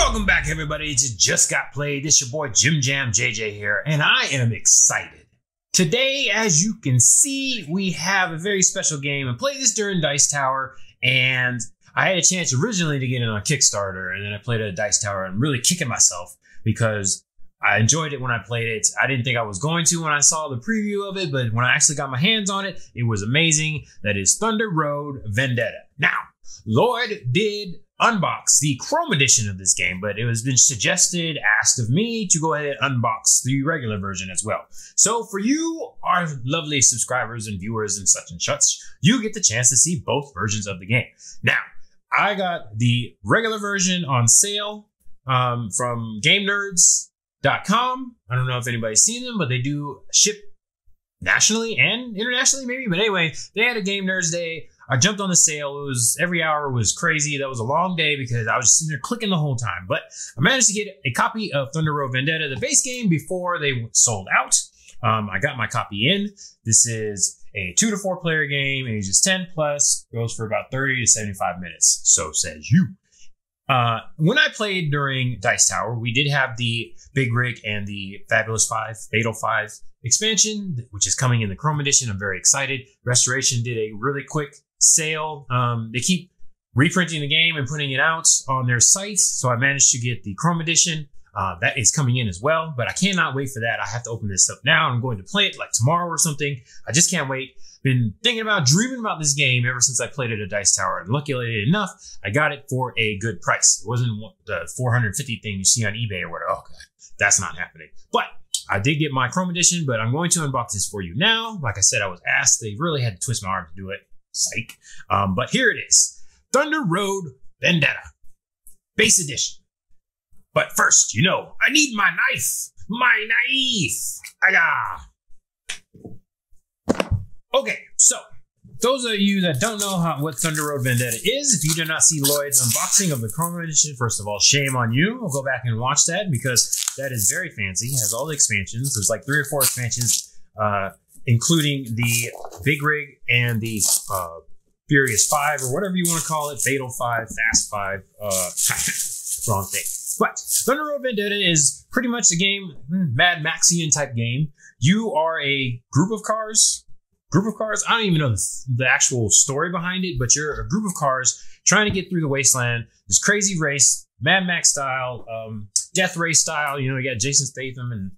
Welcome back, everybody, to Just Got Played. It's your boy Jim Jam JJ here, and I am excited. Today, as you can see, we have a very special game. I played this during Dice Tower, and I had a chance originally to get it on Kickstarter, and then I played it at Dice Tower. And I'm really kicking myself because I enjoyed it when I played it. I didn't think I was going to when I saw the preview of it, but when I actually got my hands on it, it was amazing. That is Thunder Road Vendetta. Now, Lloyd did unbox the Chrome edition of this game, but it has been asked of me to go ahead and unbox the regular version as well. So for you, our lovely subscribers and viewers and such, you get the chance to see both versions of the game. Now, I got the regular version on sale from GameNerds.com. I don't know if anybody's seen them, but they do ship nationally and internationally maybe. But anyway, they had a Game Nerds Day. I jumped on the sale. It was every hour was crazy. That was a long day because I was just sitting there clicking the whole time. But I managed to get a copy of Thunder Road Vendetta, the base game, before they sold out. I got my copy in. This is a 2 to 4 player game, ages 10 plus, goes for about 30 to 75 minutes. So says you. When I played during Dice Tower, we did have the Big Rig and the Fabulous 5, Fatal 5 expansion, which is coming in the Chrome edition. I'm very excited. Restoration did a really quick sale. They keep reprinting the game and putting it out on their site. So I managed to get the Chrome edition. That is coming in as well, but I cannot wait for that. I have to open this up now. I'm going to play it like tomorrow or something. I just can't wait. Been thinking about, dreaming about this game ever since I played it at Dice Tower, and luckily enough, I got it for a good price. It wasn't the 450 thing you see on eBay or whatever. Oh God, that's not happening. But I did get my Chrome edition, but I'm going to unbox this for you now. Like I said, I was asked. They really had to twist my arm to do it. Psych. But here it is. Thunder Road Vendetta. Base edition. But first, I need my knife. My knife. Okay, so those of you that don't know what Thunder Road Vendetta is, if you did not see Lloyd's unboxing of the Chrome edition, first of all, shame on you. I'll go back and watch that because that is very fancy. It has all the expansions. There's like 3 or 4 expansions, including the Big Rig and the Furious 5 or whatever you want to call it, Fatal 5, Fast 5, wrong thing. But Thunder Road Vendetta is pretty much a game, Mad Maxian type game. You are a group of cars. I don't even know the actual story behind it, but you're a group of cars trying to get through the wasteland. This crazy race, Mad Max style, death race style. You got Jason Statham and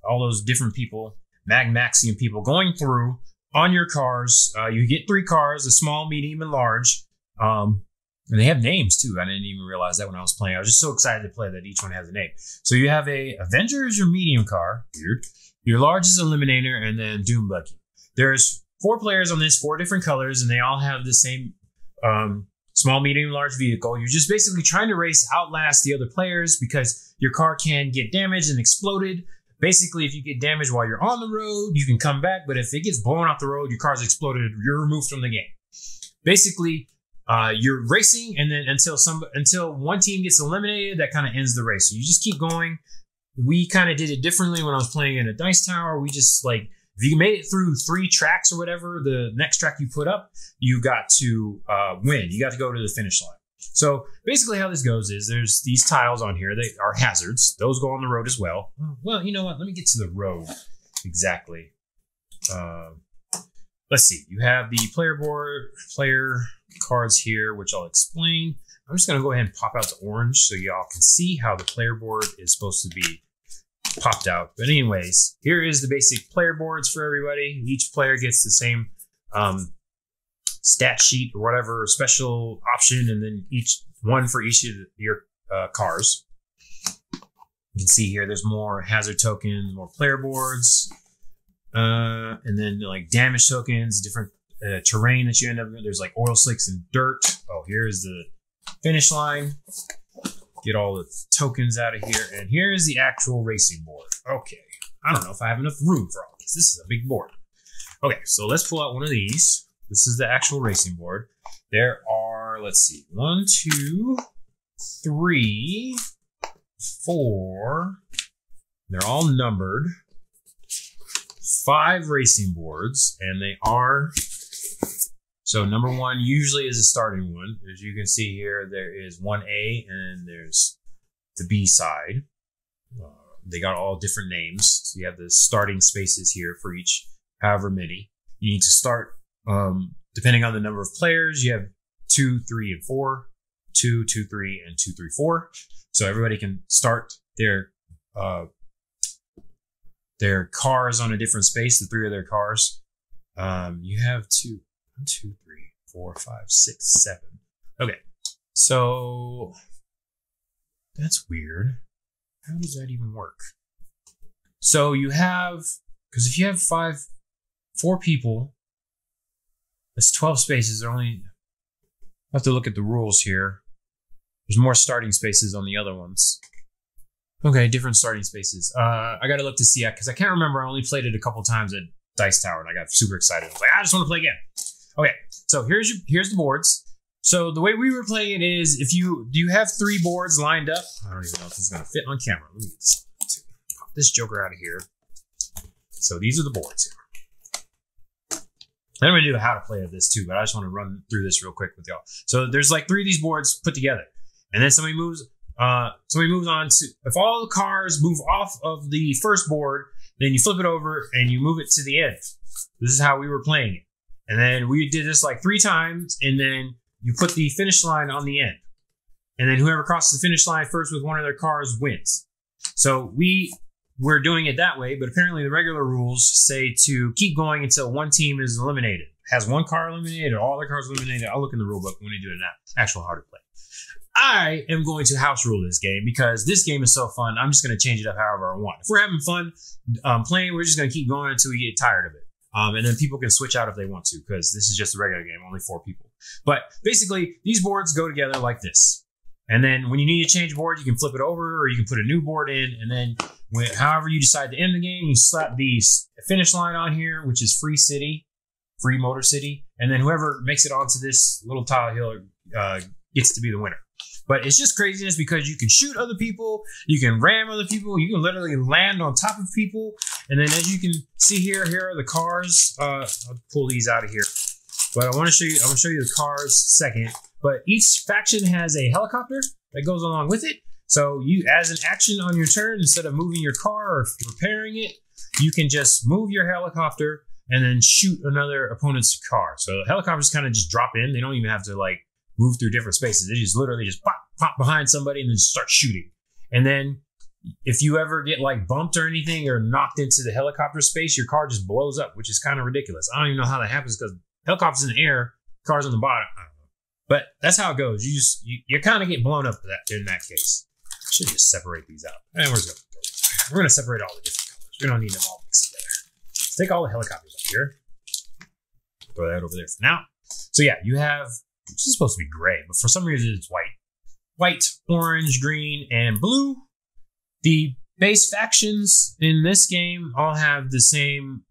all those different people, Mad Maxian people going through on your cars. You get 3 cars, a small, medium, and large. And they have names too. I didn't even realize that when I was playing. I was just so excited to play that each one has a name. So you have a Avenger is your medium car. Weird. Your large is Eliminator, and then Doom Buggy. There's 4 players on this, 4 different colors, and they all have the same small, medium, large vehicle. You're just basically trying to outlast the other players because your car can get damaged and exploded. Basically, if you get damaged while you're on the road, you can come back. But if it gets blown off the road, your car's exploded, you're removed from the game. Basically, you're racing, and then until one team gets eliminated, that kind of ends the race. So you just keep going. We kind of did it differently when I was playing in a Dice Tower. We just if you made it through 3 tracks or whatever, the next track you put up, you got to win. You got to go to the finish line. So basically how this goes is there's these tiles on here. They are hazards. Those go on the road as well. Well, you know what? Let me get to the road exactly. Let's see. You have the player cards here, which I'll explain. I'm just going to go ahead and pop out the orange so y'all can see how the player board is supposed to be popped out. But anyways, here is the basic player boards for everybody. Each player gets the same stat sheet or whatever special option, and then one for each of your cars. You can see here there's more hazard tokens, more player boards, and then like damage tokens, different terrain that you end up with. There's like oil slicks and dirt. Oh, here's the finish line. Get all the tokens out of here. And here's the actual racing board. Okay. I don't know if I have enough room for all this. This is a big board. Okay, so let's pull out one of these. This is the actual racing board. There are, let's see, 1, 2, 3, 4. They're all numbered. 5 racing boards, and they are So number one usually is a starting one. As you can see here, there is 1A and there's the B side. They got all different names. So you have the starting spaces here for each, however many. You need to start, depending on the number of players, you have 2, 3, and 4. 2, 2, 3, and 2, 3, 4. So everybody can start their cars on a different space, the 3 of their cars. You have 2, 1, 2, 3, 4, 5, 6, 7. Okay. So that's weird. How does that even work? So you have, because if you have 4 people, that's 12 spaces. There only, I have to look at the rules here. There's more starting spaces on the other ones. Okay, different starting spaces. I got to look to see, because I can't remember. I only played it a couple times at Dice Tower, and I got super excited. I was like, I just want to play again. Okay, so here's the boards. So the way we were playing it is, do you have 3 boards lined up? I don't even know if this is going to fit on camera. Let me get this. Pop this joker out of here. So these are the boards here. I'm going to do how to play this too, but I just want to run through this real quick with y'all. So there's like 3 of these boards put together, and then somebody moves on to, if all the cars move off of the first board, then you flip it over and you move it to the end. This is how we were playing it. And then we did this like 3 times, and then you put the finish line on the end. And then whoever crosses the finish line first with one of their cars wins. So we're doing it that way, but apparently the regular rules say to keep going until one team is eliminated. Has one car eliminated or all their cars eliminated. I'll look in the rule book when we do it now. Actual how to play. I am going to house rule this game because this game is so fun. I'm just going to change it up however I want. If we're having fun playing, we're just going to keep going until we get tired of it. And then people can switch out if they want to, because this is just a regular game, only 4 people. But basically, these boards go together like this. And then when you need to change a board, you can flip it over or you can put a new board in. And then however you decide to end the game, you slap the finish line on here, which is Free City, Free Motor City. And then whoever makes it onto this little tile hill gets to be the winner. But it's just craziness because you can shoot other people, you can ram other people, you can literally land on top of people. And then as you can see here are the cars. I'll pull these out of here. But I'm going to show you the cars second. But each faction has a helicopter that goes along with it. So you, as an action on your turn, instead of moving your car or repairing it, you can just move your helicopter and then shoot another opponent's car. So the helicopters kind of just drop in. They don't even have to like move through different spaces. They just literally just pop behind somebody and then start shooting. And then if you ever get like bumped or anything or knocked into the helicopter space, your car just blows up, which is kind of ridiculous. I don't even know how that happens because helicopters in the air, cars on the bottom. I don't know. But that's how it goes. You kind of get blown up in that case. I should just separate these out. And we're going to separate all the different colors. We don't need them all mixed together. Let's take all the helicopters out here. Throw that over there for now. So yeah, you have, this is supposed to be gray, but for some reason it's white. White, orange, green, and blue. The base factions in this game all have the same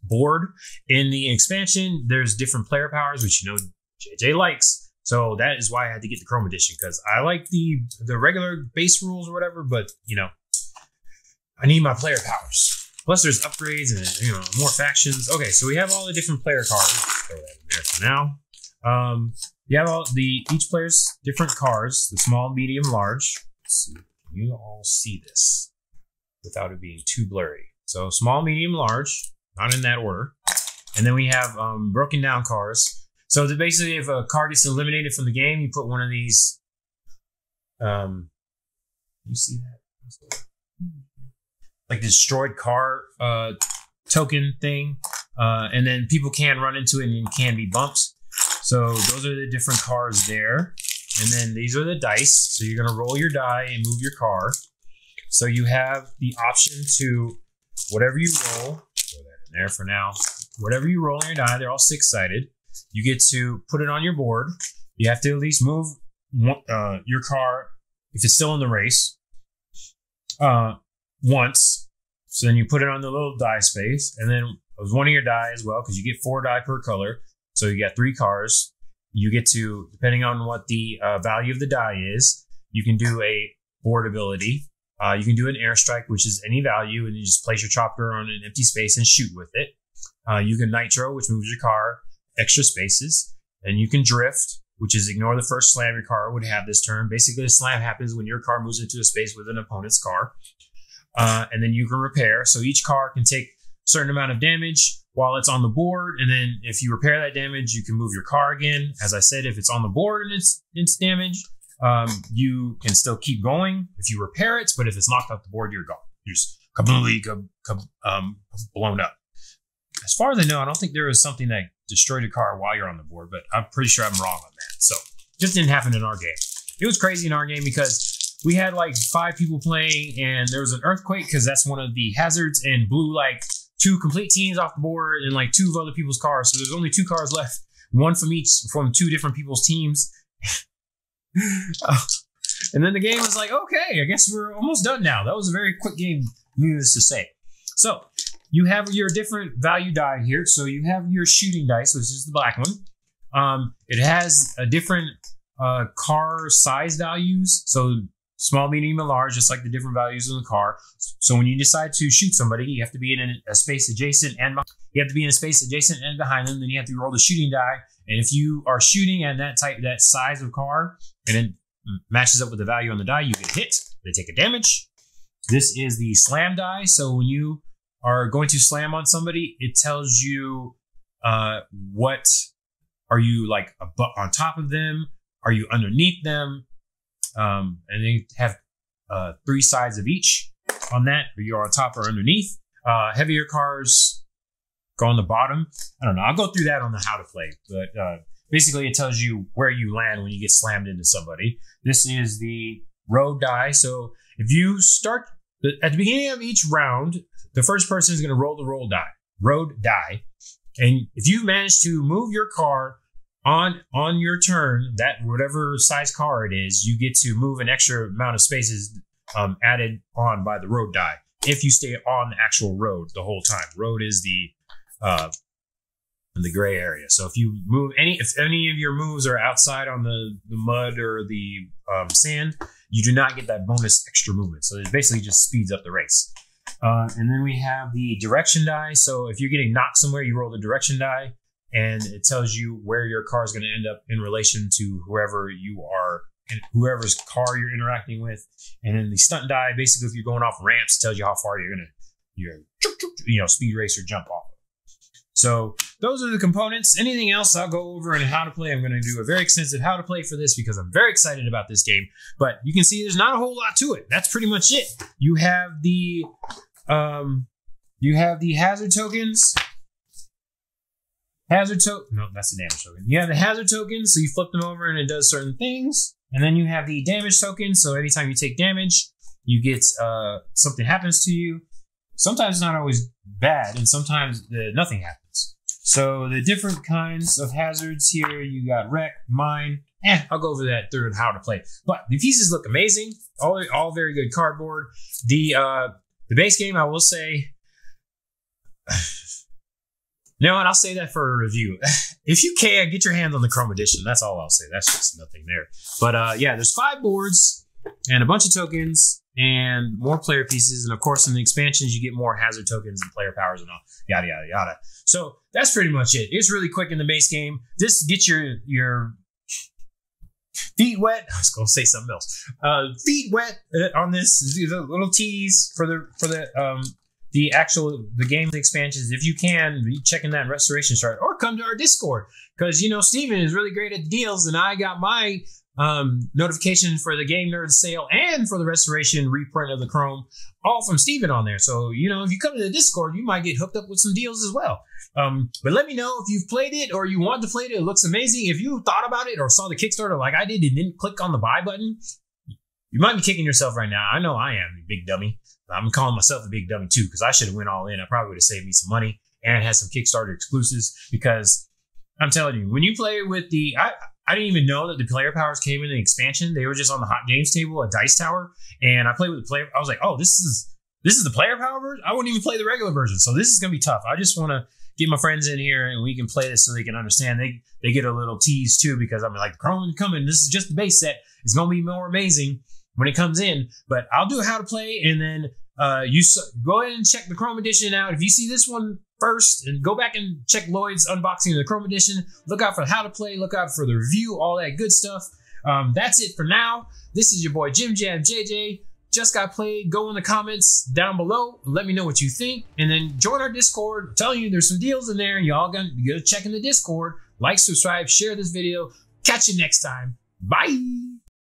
board. In the expansion, there's different player powers, which you know JJ likes. So that is why I had to get the Chrome Edition, because I like the regular base rules or whatever, but you know, I need my player powers. Plus there's upgrades and you know more factions. Okay, so we have all the different player cards. Throw that in there for now. You have all each player's different cars, the small, medium, large. Let's see, can you all see this without it being too blurry? So small, medium, large, not in that order. And then we have broken down cars. So basically, if a car gets eliminated from the game, you put one of these. You see that? Like destroyed car token thing. And then people can run into it and can be bumped. So those are the different cars there. And then these are the dice. So you're going to roll your die and move your car. So you have the option to, whatever you roll, throw that in there for now. Whatever you roll in your die, they're all 6-sided. You get to put it on your board. You have to at least move your car, if it's still in the race, once. So then you put it on the little die space. And then one of your die as well, because you get 4 die per color. So you got 3 cars. You get to, depending on what the value of the die is, you can do a board ability. You can do an airstrike, which is any value, and you just place your chopper on an empty space and shoot with it. You can nitro, which moves your car extra spaces. And you can drift, which is ignore the first slam your car would have this turn. Basically, a slam happens when your car moves into a space with an opponent's car. And then you can repair. So each car can take a certain amount of damage while it's on the board. And then if you repair that damage, you can move your car again. As I said, if it's on the board and it's damaged, you can still keep going if you repair it. But if it's knocked off the board, you're gone. You're just completely blown up. As far as I know, I don't think there was something that destroyed a car while you're on the board, but I'm pretty sure I'm wrong on that. So just didn't happen in our game. It was crazy in our game because we had like 5 people playing and there was an earthquake because that's one of the hazards and blew like 2 complete teams off the board and like 2 of other people's cars. So there's only 2 cars left, one from 2 different people's teams. And then the game was like, okay, I guess we're almost done now. That was a very quick game, needless to say. So you have your different value die here. So you have your shooting dice, which is the black one. It has a different car size values. So small, medium, and large, just like the different values in the car. So when you decide to shoot somebody, you have to be in a space adjacent and you have to be in a space adjacent and behind them. Then you have to roll the shooting die. And if you are shooting at that size of car, and it matches up with the value on the die, you get hit. They take a damage. This is the slam die. So when you are going to slam on somebody, it tells you what are you like on top of them? Are you underneath them? And they have 3 sides of each on that. You're on top or underneath. Heavier cars go on the bottom. I don't know. I'll go through that on the how to play. But basically, it tells you where you land when you get slammed into somebody. This is the road die. So if you start at the beginning of each round, the first person is going to roll the road die. And if you manage to move your car on your turn, that whatever size car it is, you get to move an extra amount of spaces added on by the road die. If you stay on the actual road the whole time. Road is the gray area. So if you move if any of your moves are outside on the mud or the sand, you do not get that bonus extra movement. So it basically just speeds up the race. And then we have the direction die. So if you're getting knocked somewhere, you roll the direction die, and it tells you where your car is going to end up in relation to whoever you are and whoever's car you're interacting with. And then the stunt die, basically, if you're going off ramps, it tells you how far you're going to, speed race or jump off. So those are the components. Anything else I'll go over in how to play. I'm going to do a very extensive how to play for this because I'm very excited about this game. But you can see there's not a whole lot to it. That's pretty much it. You have the hazard tokens. No, that's the damage token. You have the hazard tokens, so you flip them over and it does certain things. And then you have the damage token. So anytime you take damage, you get something happens to you. Sometimes it's not always bad, and sometimes nothing happens. So the different kinds of hazards here, you got wreck, mine. I'll go over that through and how to play. But the pieces look amazing. All very good cardboard. The base game, I will say. You know what? I'll say that for a review. If you can, get your hands on the Chrome Edition. That's all I'll say. That's just nothing there. But yeah, there's 5 boards and a bunch of tokens and more player pieces. And of course, in the expansions, you get more hazard tokens and player powers and all, yada, yada, yada. So that's pretty much it. It's really quick in the base game. Just get your feet wet. I was going to say something else. Feet wet on this. The little tease for the game expansions. If you can, be checking that restoration chart or come to our Discord because, Steven is really great at deals and I got my notification for the Game Nerd sale and for the restoration reprint of the Chrome all from Steven on there. So, if you come to the Discord, you might get hooked up with some deals as well. But let me know if you've played it or you want to play it. It looks amazing. If you thought about it or saw the Kickstarter like I did and didn't click on the buy button, you might be kicking yourself right now. I know I am, you big dummy. I'm calling myself a big dummy too because I should have went all in. I probably would have saved me some money and had some Kickstarter exclusives because I'm telling you, when you play with I didn't even know that the player powers came in the expansion. They were just on the hot games table, a dice tower, and I played with the player. I was like, oh, this is the player power version. I wouldn't even play the regular version, so this is gonna be tough. I just want to get my friends in here and we can play this so they can understand. They get a little tease too because I'm like, Chrome coming. This is just the base set. It's gonna be more amazing when it comes in. But I'll do how to play, and then you go ahead and check the Chrome Edition out. If you see this one first. And go back and check Lloyd's unboxing of the Chrome Edition. Look out for how to play, look out for the review, all that good stuff. That's it for now. This is your boy Jim Jam JJ. Just got played. Go in the comments down below. Let me know what you think. And then join our Discord. I'm telling you, there's some deals in there. Y'all gotta check in the Discord. Like, subscribe, share this video. Catch you next time. Bye.